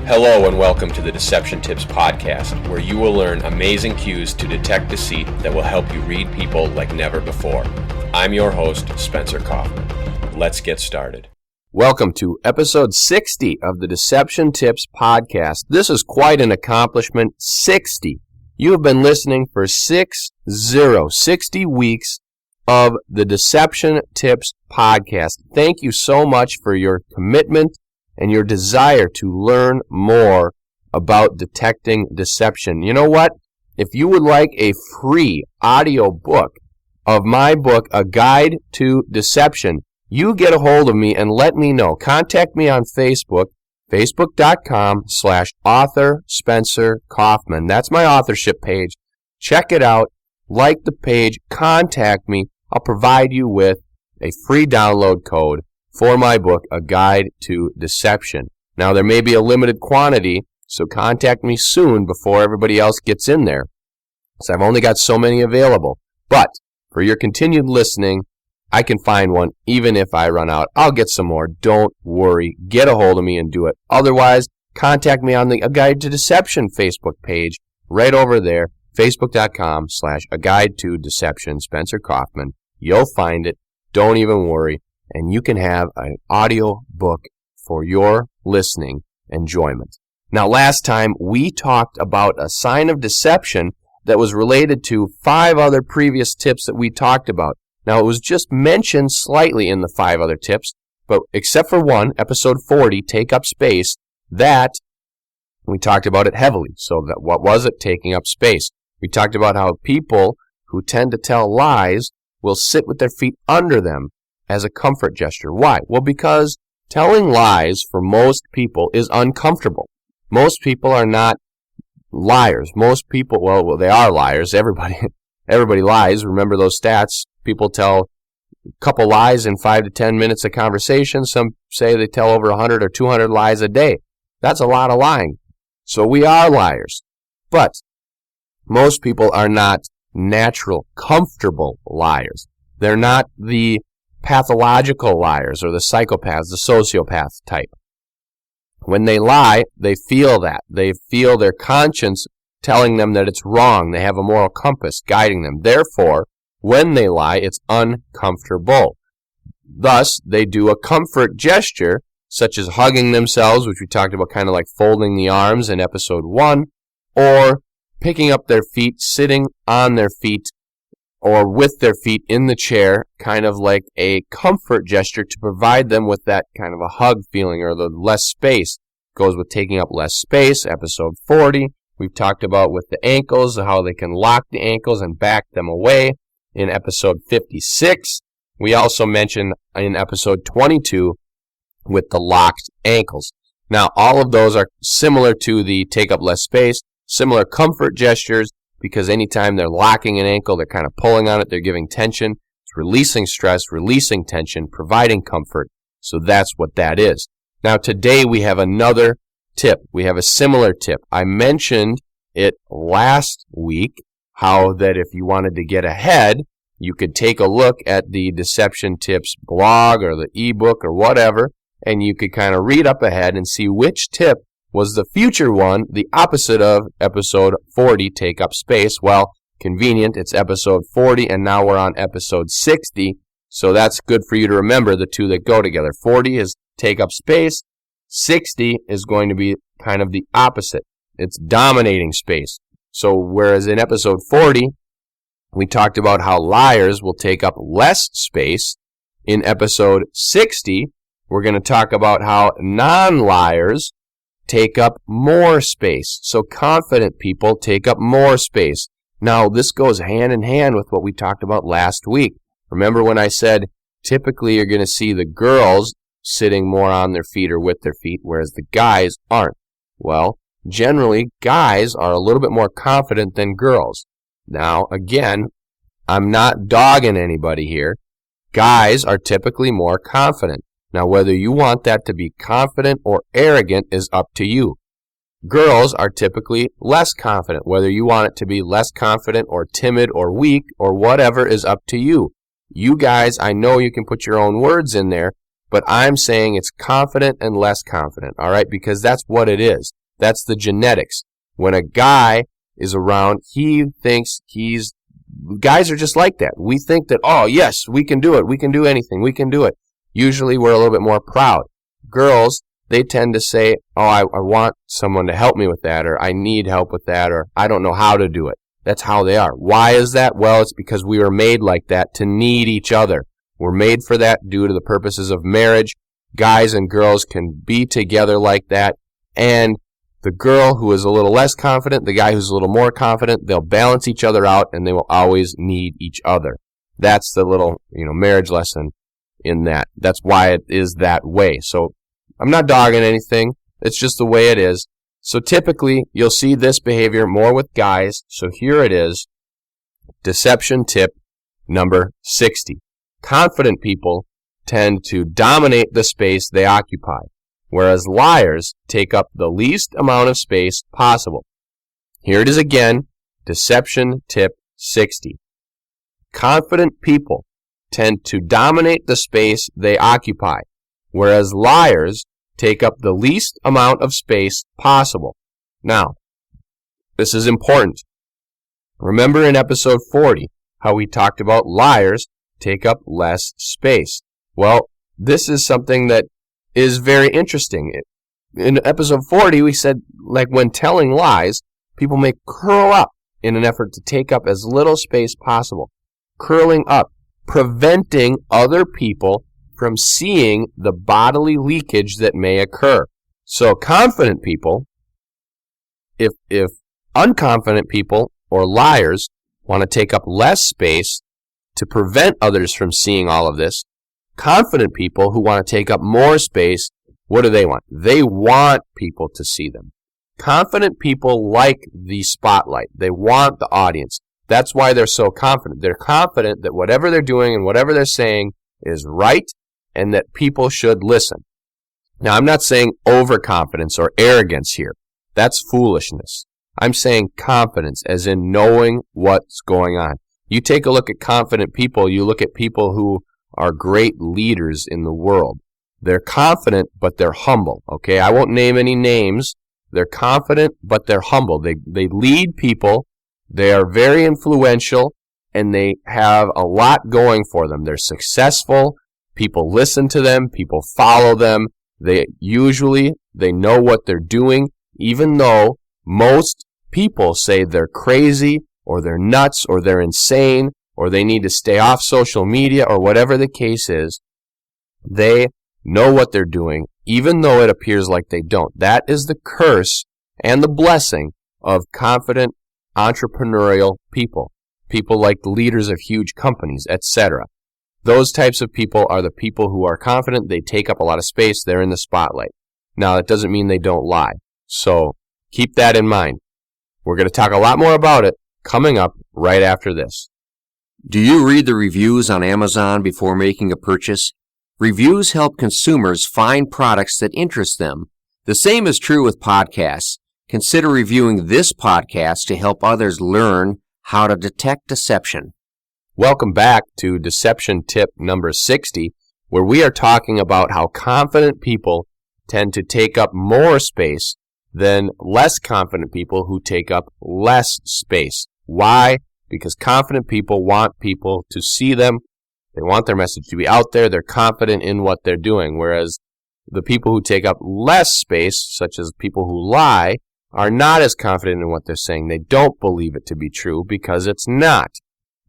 Hello and welcome to the Deception Tips podcast, where you will learn amazing cues to detect deceit that will help you read people like never before. I'm your host, Spencer Kaufman. Let's get started. Welcome to episode 60 of the Deception Tips podcast. This is quite an accomplishment. 60. You have been listening for 60 weeks of the Deception Tips podcast. Thank you so much for your commitment and your desire to learn more about detecting deception. You know what? If you would like a free audio book of my book, A Guide to Deception, you get a hold of me and let me know. Contact me on Facebook, facebook.com/author Spencer Kaufman. That's my authorship page. Check it out. Like the page. Contact me. I'll provide you with a free download code for my book, A Guide to Deception. Now, there may be a limited quantity, so contact me soon before everybody else gets in there, because I've only got so many available. But for your continued listening, I can find one even if I run out. I'll get some more. Don't worry. Get a hold of me and do it. Otherwise, contact me on the A Guide to Deception Facebook page right over there, facebook.com/A Guide to Deception, Spencer Kaufman. You'll find it. Don't even worry. And you can have an audio book for your listening enjoyment. Now, last time we talked about a sign of deception that was related to 5 other previous tips that we talked about. Now, it was just mentioned slightly in the 5 other tips, but except for one, episode 40, Take Up Space, that we talked about it heavily. So that what was it? Taking up space. We talked about how people who tend to tell lies will sit with their feet under them as a comfort gesture. Why? Well, because telling lies for most people is uncomfortable. Most people are not liars. Most people, well, they are liars. Everybody lies. Remember those stats. People tell a couple lies in 5 to 10 minutes of conversation. Some say they tell over 100 or 200 lies a day. That's a lot of lying. So we are liars. But most people are not natural, comfortable liars. They're not the pathological liars or the psychopaths, the sociopath type. When they lie, they feel that. They feel their conscience telling them that it's wrong. They have a moral compass guiding them. Therefore, when they lie, it's uncomfortable. Thus, they do a comfort gesture, such as hugging themselves, which we talked about, kind of like folding the arms in episode 1, or picking up their feet, sitting on their feet, or with their feet in the chair, kind of like a comfort gesture to provide them with that kind of a hug feeling, or the less space. Goes with taking up less space, episode 40. We've talked about with the ankles, how they can lock the ankles and back them away in episode 56. We also mentioned in episode 22 with the locked ankles. Now, all of those are similar to the take up less space, similar comfort gestures, because anytime they're locking an ankle, they're kind of pulling on it, they're giving tension. It's releasing stress, releasing tension, providing comfort. So that's what that is. Now, today we have another tip. We have a similar tip. I mentioned it last week, how that if you wanted to get ahead, you could take a look at the Deception Tips blog or the ebook or whatever, and you could kind of read up ahead and see which tip was the future one, the opposite of episode 40, Take Up Space. Well, convenient, it's episode 40, and now we're on episode 60, so that's good for you to remember the two that go together. 40 is Take Up Space, 60 is going to be kind of the opposite. It's dominating space. So whereas in episode 40, we talked about how liars will take up less space, in episode 60, we're going to talk about how non-liars take up more space. So confident people take up more space. Now, this goes hand in hand with what we talked about last week. Remember when I said typically you're going to see the girls sitting more on their feet or with their feet, whereas the guys aren't? Well, generally, guys are a little bit more confident than girls. Now, again, I'm not dogging anybody here. Guys are typically more confident. Now, whether you want that to be confident or arrogant is up to you. Girls are typically less confident. Whether you want it to be less confident or timid or weak or whatever is up to you. You guys, I know you can put your own words in there, but I'm saying it's confident and less confident, all right? Because that's what it is. That's the genetics. When a guy is around, he thinks guys are just like that. We think that, oh, yes, we can do it. We can do anything. We can do it. Usually we're a little bit more proud. Girls, they tend to say, oh, I want someone to help me with that, or I need help with that, or I don't know how to do it. That's how they are. Why is that? Well, it's because we were made like that to need each other. We're made for that due to the purposes of marriage. Guys and girls can be together like that, and the girl who is a little less confident, the guy who's a little more confident, they'll balance each other out, and they will always need each other. That's the little, marriage lesson in that. That's why it is that way. So I'm not dogging anything. It's just the way it is. So typically, you'll see this behavior more with guys. So here it is. Deception tip number 60. Confident people tend to dominate the space they occupy, whereas liars take up the least amount of space possible. Here it is again. Deception tip 60. Confident people tend to dominate the space they occupy, whereas liars take up the least amount of space possible. Now, this is important. Remember in episode 40 how we talked about liars take up less space. Well, this is something that is very interesting. In episode 40, we said, like when telling lies, people may curl up in an effort to take up as little space possible. Curling up, preventing other people from seeing the bodily leakage that may occur. So confident people, if unconfident people or liars want to take up less space to prevent others from seeing all of this, confident people who want to take up more space, what do they want? They want people to see them. Confident people like the spotlight. They want the audience. That's why they're so confident. They're confident that whatever they're doing and whatever they're saying is right and that people should listen. Now, I'm not saying overconfidence or arrogance here. That's foolishness. I'm saying confidence, as in knowing what's going on. You take a look at confident people, you look at people who are great leaders in the world. They're confident, but they're humble. Okay, I won't name any names. They're confident, but they're humble. They lead people. They are very influential, and they have a lot going for them. They're successful. People listen to them. People follow them. They know what they're doing, even though most people say they're crazy or they're nuts or they're insane or they need to stay off social media or whatever the case is. They know what they're doing, even though it appears like they don't. That is the curse and the blessing of confident entrepreneurial people. People like the leaders of huge companies, etc. Those types of people are the people who are confident. They take up a lot of space. They're in the spotlight. Now, that doesn't mean they don't lie. So keep that in mind. We're going to talk a lot more about it coming up right after this. Do you read the reviews on Amazon before making a purchase? Reviews help consumers find products that interest them. The same is true with podcasts. Consider reviewing this podcast to help others learn how to detect deception. Welcome back to Deception Tip number 60, where we are talking about how confident people tend to take up more space than less confident people who take up less space. Why? Because confident people want people to see them. They want their message to be out there. They're confident in what they're doing, whereas the people who take up less space, such as people who lie, are not as confident in what they're saying. They don't believe it to be true because it's not.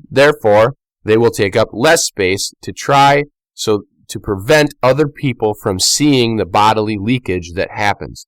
Therefore, they will take up less space to prevent other people from seeing the bodily leakage that happens.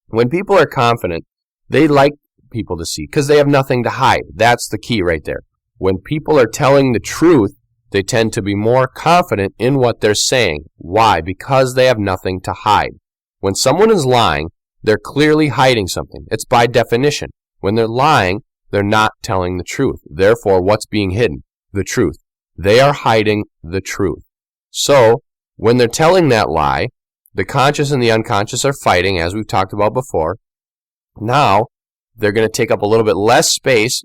When people are confident, they like people to see because they have nothing to hide. That's the key right there. When people are telling the truth, they tend to be more confident in what they're saying. Why? Because they have nothing to hide. When someone is lying, they're clearly hiding something. It's by definition. When they're lying, they're not telling the truth. Therefore, what's being hidden? The truth. They are hiding the truth. So, when they're telling that lie, the conscious and the unconscious are fighting, as we've talked about before. Now, they're going to take up a little bit less space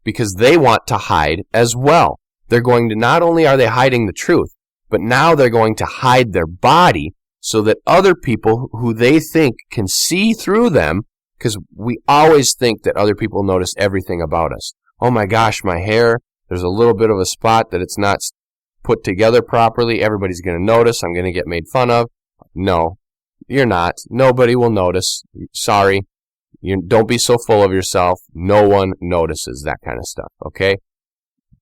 because they want to hide as well. They're going to, not only are they hiding the truth, but now they're going to hide their body so that other people who they think can see through them because we always think that other people notice everything about us. Oh my gosh, my hair, there's a little bit of a spot that it's not put together properly. Everybody's going to notice. I'm going to get made fun of. No, you're not. Nobody will notice. Sorry. Don't be so full of yourself. No one notices that kind of stuff, okay?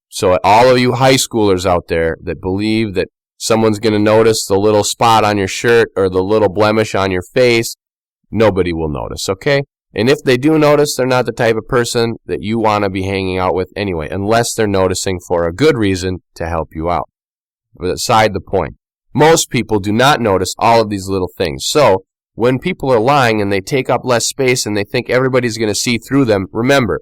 So all of you high schoolers out there that believe that someone's going to notice the little spot on your shirt or the little blemish on your face, nobody will notice, okay? And if they do notice, they're not the type of person that you want to be hanging out with anyway, unless they're noticing for a good reason to help you out. But aside the point, most people do not notice all of these little things. So when people are lying and they take up less space and they think everybody's going to see through them, remember,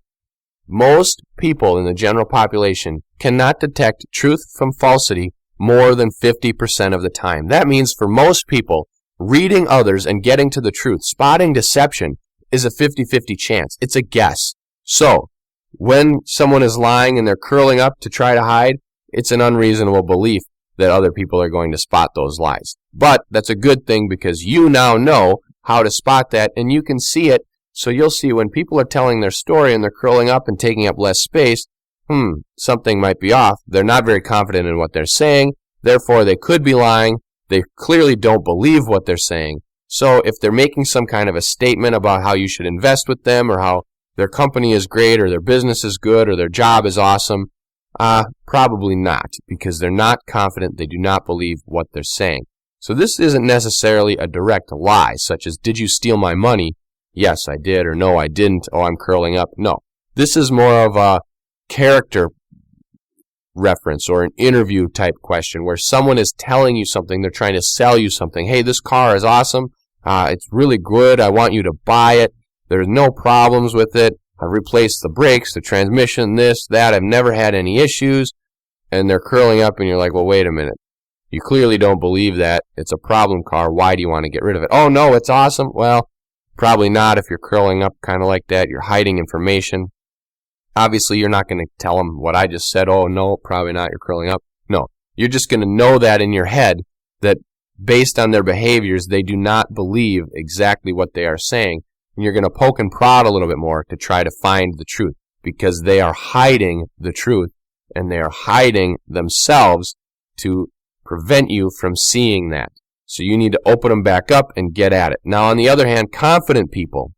most people in the general population cannot detect truth from falsity more than 50% of the time. That means for most people, reading others and getting to the truth, spotting deception, is a 50-50 chance. It's a guess. So, when someone is lying and they're curling up to try to hide, it's an unreasonable belief that other people are going to spot those lies. But that's a good thing because you now know how to spot that and you can see it. So you'll see when people are telling their story and they're curling up and taking up less space, something might be off. They're not very confident in what they're saying. Therefore, they could be lying. They clearly don't believe what they're saying. So if they're making some kind of a statement about how you should invest with them or how their company is great or their business is good or their job is awesome, probably not, because they're not confident. They do not believe what they're saying. So this isn't necessarily a direct lie, such as, did you steal my money? Yes, I did, or no, I didn't. Oh, I'm curling up. No. This is more of a character reference or an interview type question where someone is telling you something. They're trying to sell you something. Hey, this car is awesome. It's really good. I want you to buy it. There's no problems with it. I've replaced the brakes, the transmission, this, that. I've never had any issues. And they're curling up and you're like, well, wait a minute. You clearly don't believe that. It's a problem car. Why do you want to get rid of it? Oh, no, it's awesome. Well, probably not if you're curling up kind of like that. You're hiding information. Obviously, you're not going to tell them what I just said. Oh, no, probably not. You're curling up. No, you're just going to know that in your head that based on their behaviors, they do not believe exactly what they are saying. And you're going to poke and prod a little bit more to try to find the truth because they are hiding the truth and they are hiding themselves to prevent you from seeing that. So you need to open them back up and get at it. Now, on the other hand, confident people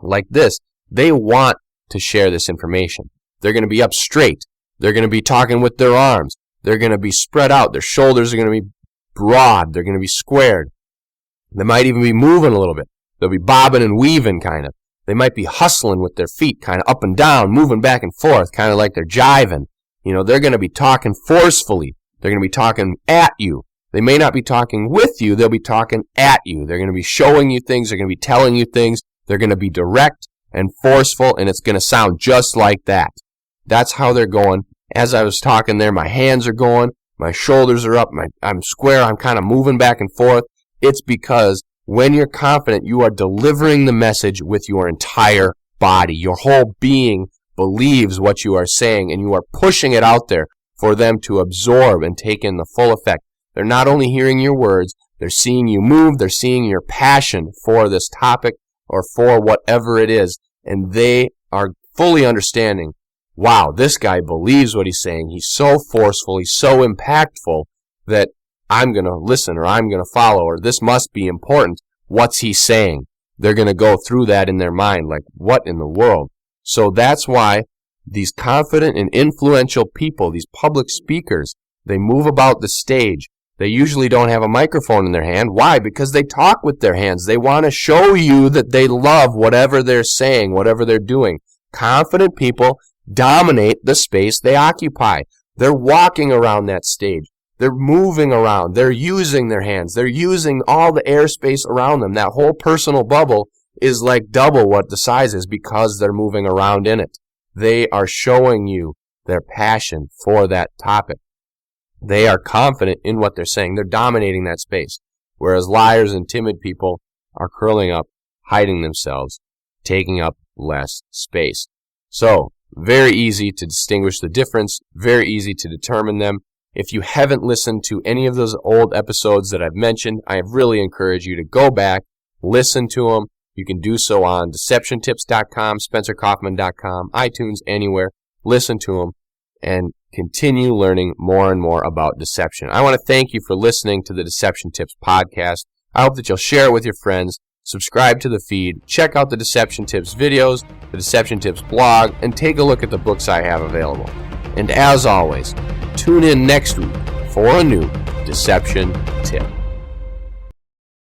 like this, they want to share this information. They're going to be up straight. They're going to be talking with their arms. They're going to be spread out. Their shoulders are going to be broad. They're going to be squared. They might even be moving a little bit. They'll be bobbing and weaving kind of. They might be hustling with their feet kind of up and down, moving back and forth, kind of like they're jiving. You know, they're going to be talking forcefully. They're going to be talking at you. They may not be talking with you. They'll be talking at you. They're going to be showing you things. They're going to be telling you things. They're going to be direct and forceful, and it's going to sound just like that. That's how they're going. As I was talking there, my hands are going. My shoulders are up. I'm square. I'm kind of moving back and forth. It's because when you're confident, you are delivering the message with your entire body. Your whole being believes what you are saying, and you are pushing it out there for them to absorb and take in the full effect. They're not only hearing your words, they're seeing you move, they're seeing your passion for this topic or for whatever it is, and they are fully understanding, wow, this guy believes what he's saying. He's so forceful, he's so impactful that I'm going to listen or I'm going to follow or this must be important. What's he saying? They're going to go through that in their mind like, what in the world? So that's why these confident and influential people, these public speakers, they move about the stage. They usually don't have a microphone in their hand. Why? Because they talk with their hands. They want to show you that they love whatever they're saying, whatever they're doing. Confident people dominate the space they occupy. They're walking around that stage. They're moving around. They're using their hands. They're using all the airspace around them. That whole personal bubble is like double what the size is because they're moving around in it. They are showing you their passion for that topic. They are confident in what they're saying. They're dominating that space. Whereas liars and timid people are curling up, hiding themselves, taking up less space. So, very easy to distinguish the difference, very easy to determine them. If you haven't listened to any of those old episodes that I've mentioned, I really encourage you to go back, listen to them. You can do so on deceptiontips.com, spencerkaufman.com, iTunes, anywhere. Listen to them and continue learning more and more about deception. I want to thank you for listening to the Deception Tips podcast. I hope that you'll share it with your friends, subscribe to the feed, check out the Deception Tips videos, the Deception Tips blog, and take a look at the books I have available. And as always, tune in next week for a new Deception Tip.